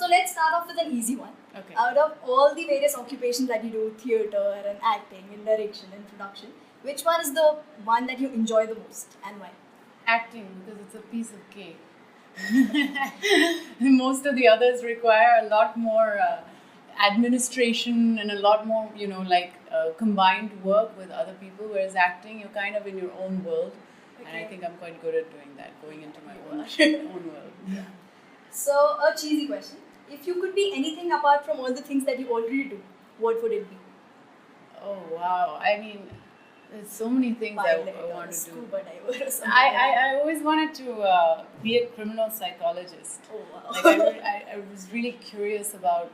So let's start off with an easy one. Okay. Out of all the various occupations that you do, theatre and acting and direction and production, which one is the one that you enjoy the most and why? Acting, because it's a piece of cake. Most of the others require a lot more administration and a lot more, combined work with other people, whereas acting, you're kind of in your own world. Okay. And I think I'm quite good at doing that, going into my own world. Yeah. So, a cheesy question. If you could be anything apart from all the things that you already do, what would it be? Oh, wow. I mean, there's so many things I want to do. Scuba diver or something. I always wanted to be a criminal psychologist. Oh, wow. Like I was really curious about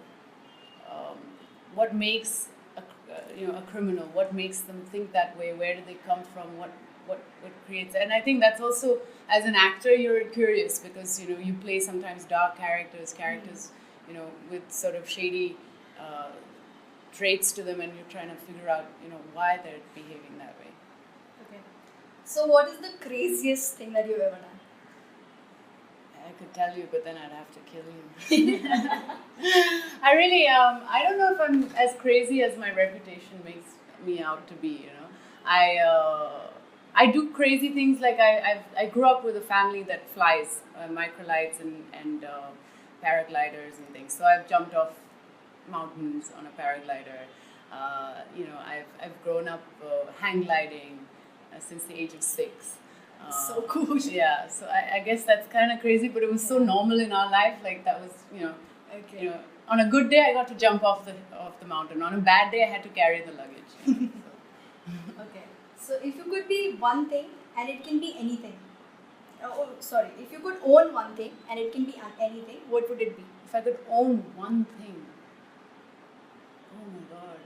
what makes a criminal, what makes them think that way, where do they come from, what creates, and I think that's also, as an actor, you're curious because you play sometimes dark characters with sort of shady traits to them, and you're trying to figure out why they're behaving that way. Okay. So what is the craziest thing that you've ever done? I could tell you, but then I'd have to kill you. I really, I don't know if I'm as crazy as my reputation makes me out to be. I do crazy things, like I grew up with a family that flies microlights and paragliders and things. So I've jumped off mountains on a paraglider. I've grown up hang gliding since the age of 6. So cool. Yeah, so I guess that's kind of crazy, but it was so normal in our life. Like that was, Okay. On a good day I got to jump off the mountain. On a bad day I had to carry the luggage. Okay. So if you could be one thing and it can be anything. If you could own one thing and it can be anything, what would it be? If I could own one thing. Oh my God.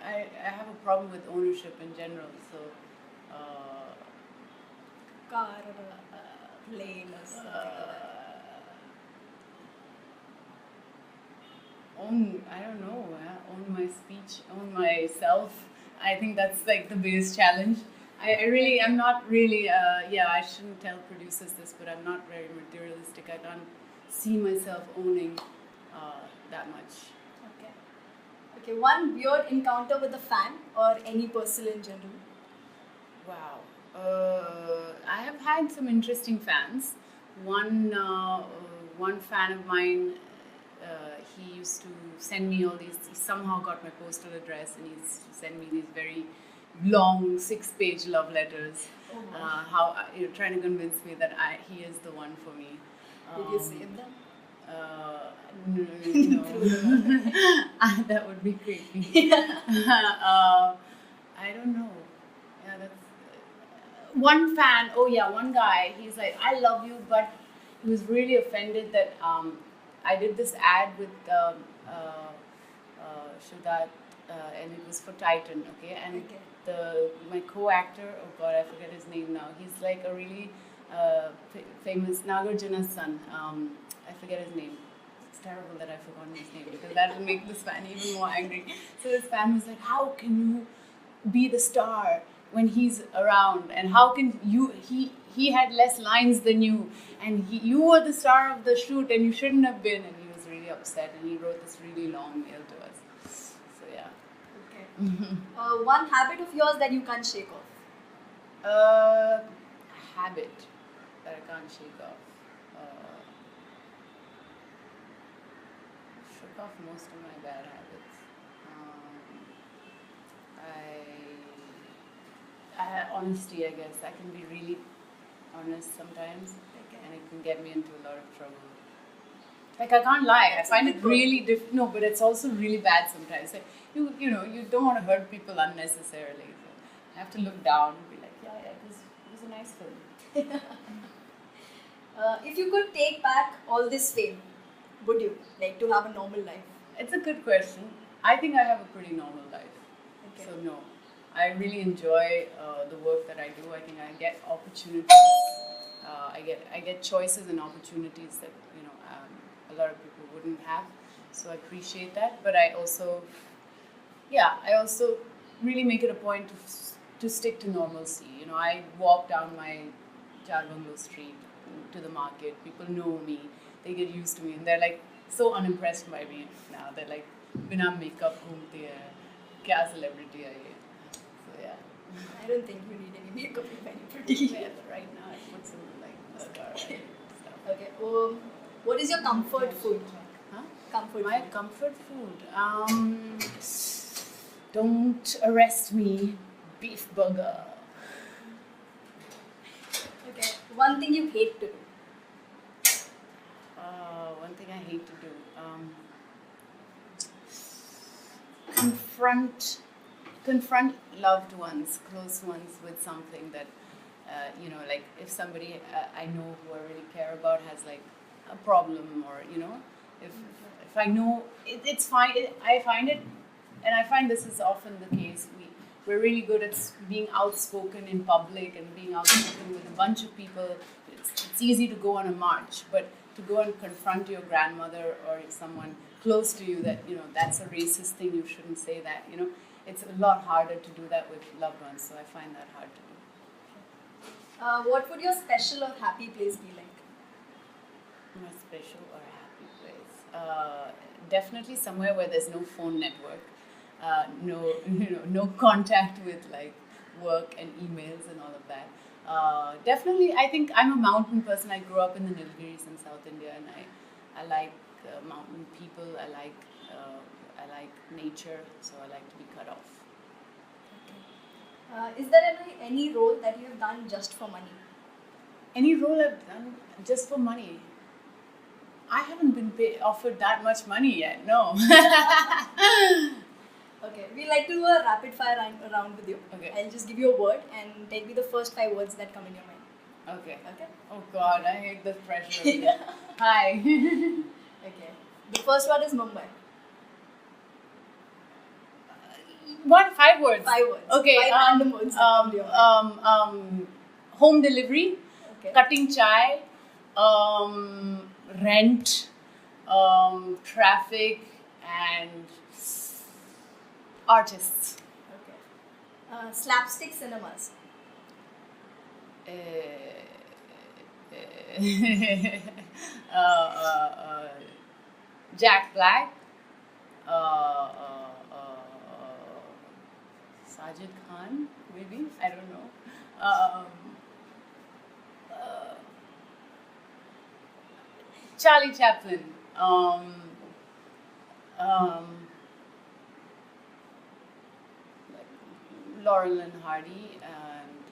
I have a problem with ownership in general. So. Car or a plane or something like that. I don't know. Own my speech. Own myself. I think that's like the biggest challenge. I'm not really. I shouldn't tell producers this, but I'm not very materialistic. I can't see myself owning that much. Okay, one weird encounter with a fan or any person in general? Wow. I have had some interesting fans. One fan of mine, he used to send me all these. He somehow got my postal address, and he used to send me these very long 6-page love letters. How you're trying to convince me that he is the one for me. Did you save them? No. That would be creepy. I don't know. Yeah, that's one fan. Oh yeah, one guy. He's like, I love you, but he was really offended that I did this ad with Shudat, and it was for Titan. Okay, and my co-actor. Oh God, I forget his name now. He's like a really famous Nagarjuna's son. I forget his name. It's terrible that I've forgotten his name because that will make this fan even more angry. So this fan was like, how can you be the star when he's around, and how can you, he had less lines than you, and you were the star of the shoot and you shouldn't have been, and he was really upset, and he wrote this really long mail to us. So yeah. Okay. One habit of yours that you can't shake off? Habit that I can't shake off. Shook off most of my bad habits. Honesty, I guess. I can be really honest sometimes, and it can get me into a lot of trouble. Like, I can't lie. I find it really difficult. No, but it's also really bad sometimes. Like, you don't want to hurt people unnecessarily. So I have to look down and be like, yeah, it was a nice film. If you could take back all this fame, would you like to have a normal life? It's a good question. I think I have a pretty normal life. Okay. So no. I really enjoy the work that I do. I think I get opportunities. I get choices and opportunities that a lot of people wouldn't have. So I appreciate that. But I also really make it a point to stick to normalcy. I walk down my Charbanglo street to the market. People know me. they get used to me, and they're like so unimpressed by me now. They're like, बिना makeup घूमती है, क्या celebrity है ये? So yeah. I don't think you need any makeup if any pretty. Yeah, but right now I put some like mascara and stuff. Okay. What is your comfort food? Huh? Comfort My food. comfort food. Don't arrest me. Beef burger. Okay. One thing you hate to do. One thing I hate to do. Confront loved ones, close ones, with something that like if somebody I know who I really care about has like a problem, or if I know it's fine. I find it, and I find this is often the case. We're really good at being outspoken in public and being outspoken with a bunch of people. It's easy to go on a march, but to go and confront your grandmother or someone close to you that that's a racist thing, you shouldn't say that. It's a lot harder to do that with loved ones. So I find that hard to do. What would your special or happy place be like? My special or happy place? Definitely somewhere where there's no phone network, no contact with like work and emails and all of that. Definitely, I think I'm a mountain person. I grew up in the Nilgiris in South India, and I like mountain people. I like nature, so I like to be cut off. Is there any role that you have done just for money? Any role I've done just for money? I haven't been offered that much money yet. No. Okay, we like to do a rapid fire round with you. Okay. I'll just give you a word and tell me the first 5 words that come in your mind. Okay. Okay? Oh God, I hate this pressure. Hi. Okay. The first word is Mumbai. What? 5 words? 5 words. Okay. 5 random words that come to your mind. Home delivery. Okay. Cutting chai. Rent. Traffic. And artists. Okay. Slapstick cinemas. Jack Black. Sajid Khan, maybe, I don't know. Charlie Chaplin. Laurel and Hardy, and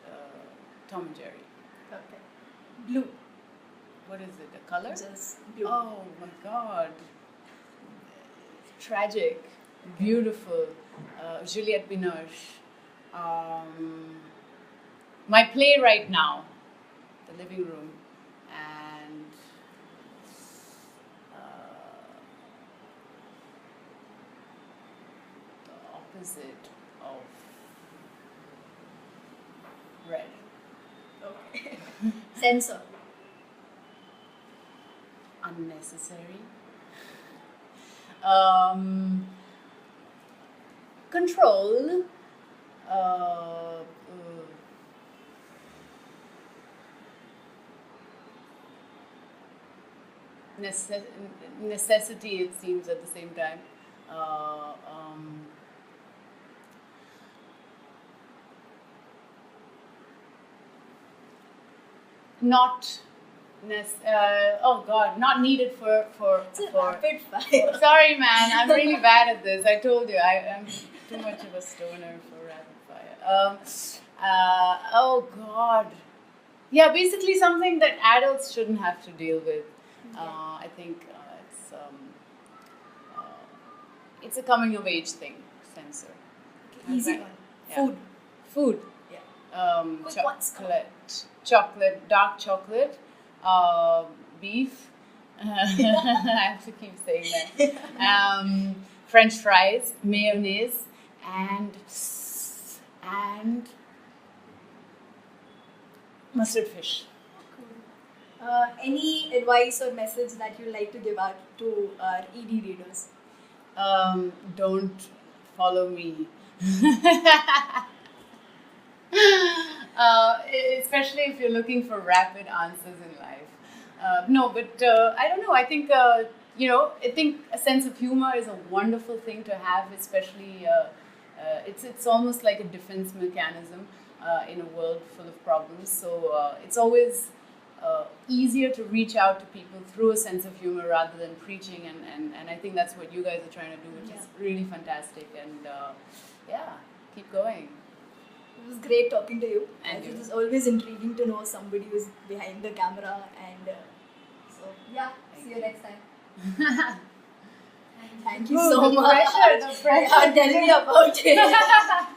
Tom and Jerry. Okay. Blue. What is it? A color? Just blue. Oh my God. Tragic, beautiful. Juliette Binoche. My play right now, The Living Room, and the opposite of red. Okay. Censor. Unnecessary. Control. Necessity, it seems, at the same time. Not not needed for Rapid fire. Sorry, man, I'm really bad at this. I told you, I'm too much of a stoner for rapid fire. Oh God, yeah, basically something that adults shouldn't have to deal with. I think it's a coming of age thing. Censor. Easy one. Yeah. Food. Yeah. Quick ones. Chocolate, dark chocolate, beef. I have to keep saying that. French fries, mayonnaise, and mustard fish. Any advice or message that you like to give out to our ED readers? Don't follow me. Especially if you're looking for rapid answers in life. No, but I don't know. I think I think a sense of humor is a wonderful thing to have, especially it's almost like a defense mechanism in a world full of problems. So it's always easier to reach out to people through a sense of humor rather than preaching, and I think that's what you guys are trying to do, which is really fantastic. And yeah, keep going. It was great talking to you. And it was always intriguing to know somebody who's behind the camera. And so, yeah, see you next time. Thank you so much. The pressure. Tell me about it.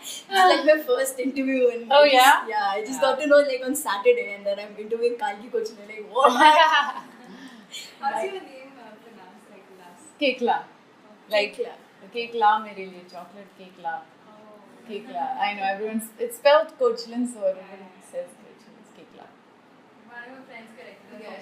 It's like my first interview. And Oh, I yeah? I just got to know like on Saturday, and then I'm interviewing Kalki Koechlin. Like, what? How's your name pronounced? Like last? Kekla. Like Kekla. Kekla mere liye, chocolate Kekla. Oh. Kekla. I know it's spelled Koechlin, so everyone says Koechlin. It's Kekla. One of my friends corrected Yeah, me.